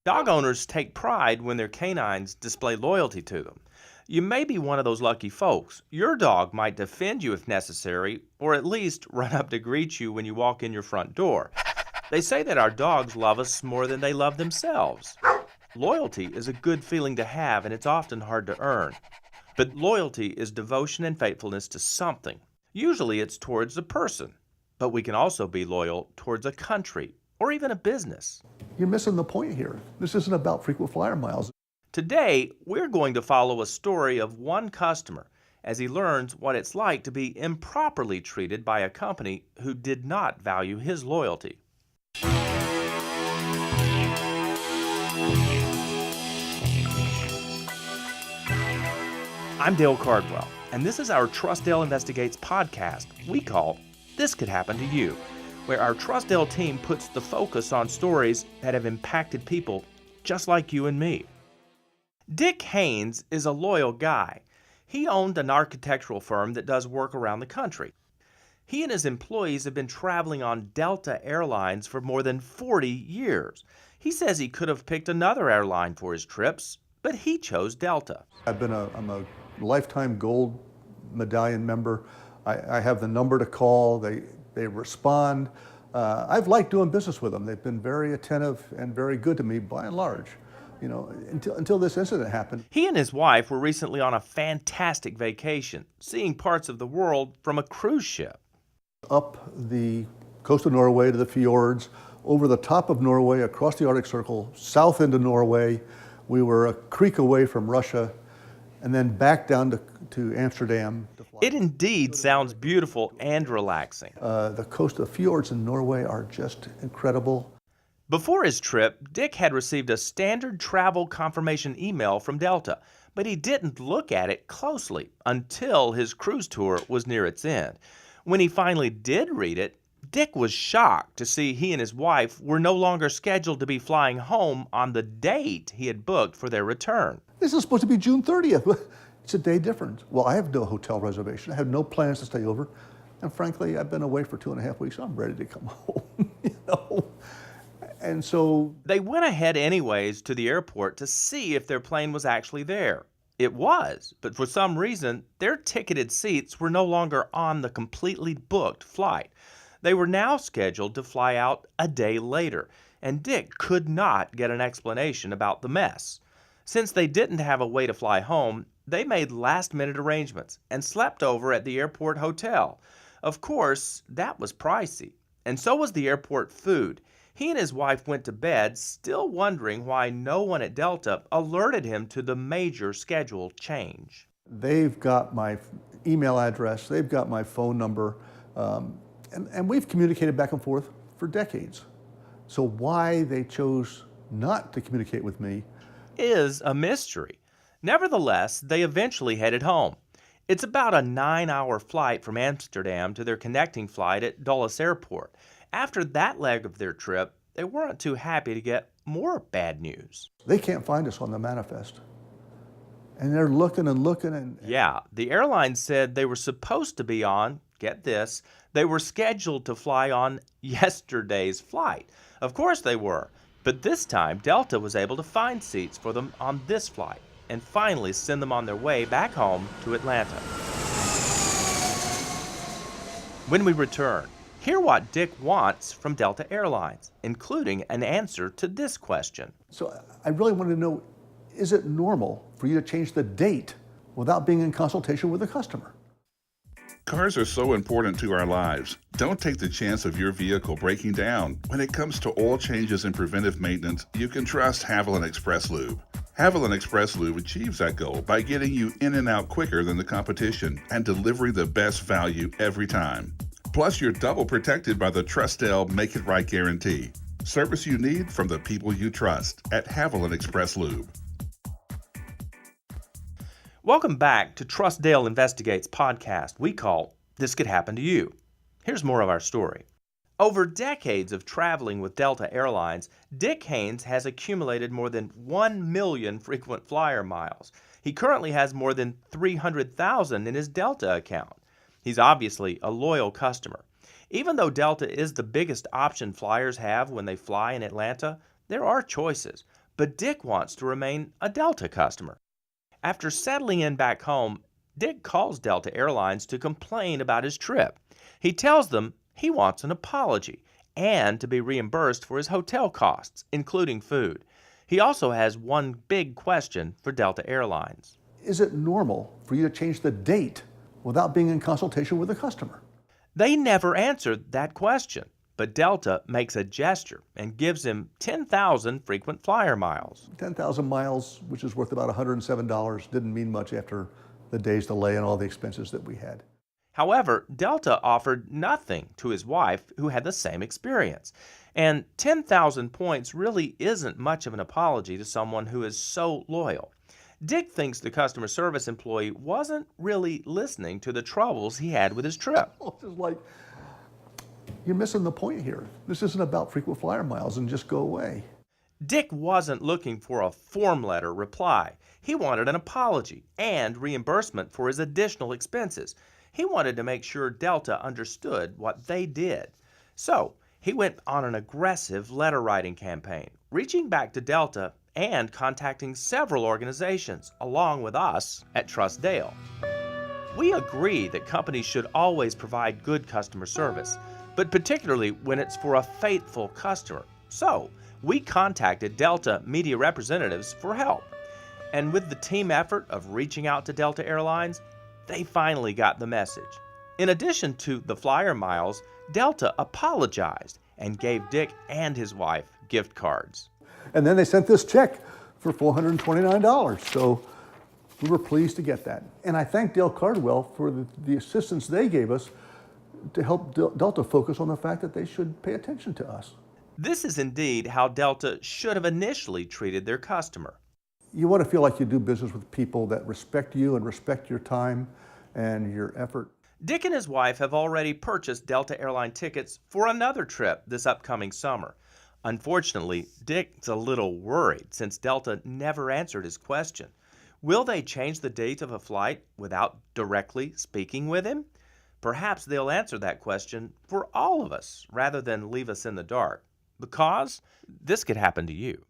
Dog owners take pride when their canines display loyalty to them. You may be one of those lucky folks. Your dog might defend you if necessary, or at least run up to greet you when you walk in your front door. They say that our dogs love us more than they love themselves. Loyalty is a good feeling to have, and it's often hard to earn. But loyalty is devotion and faithfulness to something. Usually it's towards a person, but we can also be loyal towards a country or even a business. You're missing the point here. This isn't about frequent flyer miles. Today, we're going to follow a story of one customer as he learns what it's like to be improperly treated by a company who did not value his loyalty. I'm Dale Cardwell, and this is our Trust Dale Investigates podcast we call This Could Happen to You, where our Trust Dale team puts the focus on stories that have impacted people just like you and me. Dick Haynes is a loyal guy. He owned an architectural firm that does work around the country. He and his employees have been traveling on Delta Airlines for more than 40 years. He says he could have picked another airline for his trips, but he chose Delta. I'm a lifetime gold medallion member. I have the number to call. They respond. I've liked doing business with them. They've been very attentive and very good to me by and large. You know, until this incident happened. He and his wife were recently on a fantastic vacation, seeing parts of the world from a cruise ship. Up the coast of Norway to the fjords, over the top of Norway, across the Arctic Circle, south into Norway. We were a creek away from Russia, and then back down to Amsterdam. It indeed sounds beautiful and relaxing. The coast of the fjords in Norway are just incredible. Before his trip, Dick had received a standard travel confirmation email from Delta, but he didn't look at it closely until his cruise tour was near its end. When he finally did read it, Dick was shocked to see he and his wife were no longer scheduled to be flying home on the date he had booked for their return. This is supposed to be June 30th. It's a day difference. Well, I have no hotel reservation. I have no plans to stay over. And frankly, I've been away for 2.5 weeks. I'm ready to come home, you know. And so they went ahead anyways to the airport to see if their plane was actually there. It was, but for some reason, their ticketed seats were no longer on the completely booked flight. They were now scheduled to fly out a day later, and Dick could not get an explanation about the mess. Since they didn't have a way to fly home, they made last-minute arrangements and slept over at the airport hotel. Of course, that was pricey, and so was the airport food. He and his wife went to bed still wondering why no one at Delta alerted him to the major schedule change. They've got my email address, they've got my phone number, and we've communicated back and forth for decades. So why they chose not to communicate with me is a mystery. Nevertheless, they eventually headed home. It's about a 9-hour flight from Amsterdam to their connecting flight at Dulles Airport. After that leg of their trip, they weren't too happy to get more bad news. They can't find us on the manifest. And they're looking and looking and... Yeah, the airline said they were supposed to be on, get this, they were scheduled to fly on yesterday's flight. Of course they were, but this time Delta was able to find seats for them on this flight and finally send them on their way back home to Atlanta. When we return, hear what Dick wants from Delta Airlines, including an answer to this question. So I really wanted to know, is it normal for you to change the date without being in consultation with the customer? Cars are so important to our lives. Don't take the chance of your vehicle breaking down. When it comes to oil changes and preventive maintenance, you can trust Haviland Express Lube. Haviland Express Lube achieves that goal by getting you in and out quicker than the competition and delivering the best value every time. Plus, you're double protected by the Trustdale Make It Right guarantee. Service you need from the people you trust at Haviland Express Lube. Welcome back to Trust Dale Investigates podcast we call This Could Happen to You. Here's more of our story. Over decades of traveling with Delta Airlines, Dick Haynes has accumulated more than 1 million frequent flyer miles. He currently has more than 300,000 in his Delta account. He's obviously a loyal customer. Even though Delta is the biggest option flyers have when they fly in Atlanta, there are choices. but Dick wants to remain a Delta customer. After settling in back home, Dick calls Delta Airlines to complain about his trip. He tells them he wants an apology and to be reimbursed for his hotel costs, including food. He also has one big question for Delta Airlines. Is it normal for you to change the date without being in consultation with the customer? They never answered that question, but Delta makes a gesture and gives him 10,000 frequent flyer miles. 10,000 miles, which is worth about $107, didn't mean much after the day's delay and all the expenses that we had. However, Delta offered nothing to his wife, who had the same experience. And 10,000 points really isn't much of an apology to someone who is so loyal. Dick thinks the customer service employee wasn't really listening to the troubles he had with his trip. It's just like, you're missing the point here. This isn't about frequent flyer miles and just go away. Dick wasn't looking for a form letter reply. He wanted an apology and reimbursement for his additional expenses. He wanted to make sure Delta understood what they did. So, he went on an aggressive letter writing campaign, reaching back to Delta and contacting several organizations, along with us at Trustdale. We agree that companies should always provide good customer service, but particularly when it's for a faithful customer. So, we contacted Delta media representatives for help. And with the team effort of reaching out to Delta Airlines, they finally got the message. In addition to the flyer miles, Delta apologized and gave Dick and his wife gift cards. And then they sent this check for $429. So we were pleased to get that. And I thank Dale Cardwell for the assistance they gave us to help Delta focus on the fact that they should pay attention to us. This is indeed how Delta should have initially treated their customer. You want to feel like you do business with people that respect you and respect your time and your effort. Dick and his wife have already purchased Delta airline tickets for another trip this upcoming summer. Unfortunately, Dick's a little worried since Delta never answered his question. Will they change the date of a flight without directly speaking with him? Perhaps they'll answer that question for all of us rather than leave us in the dark. Because this could happen to you.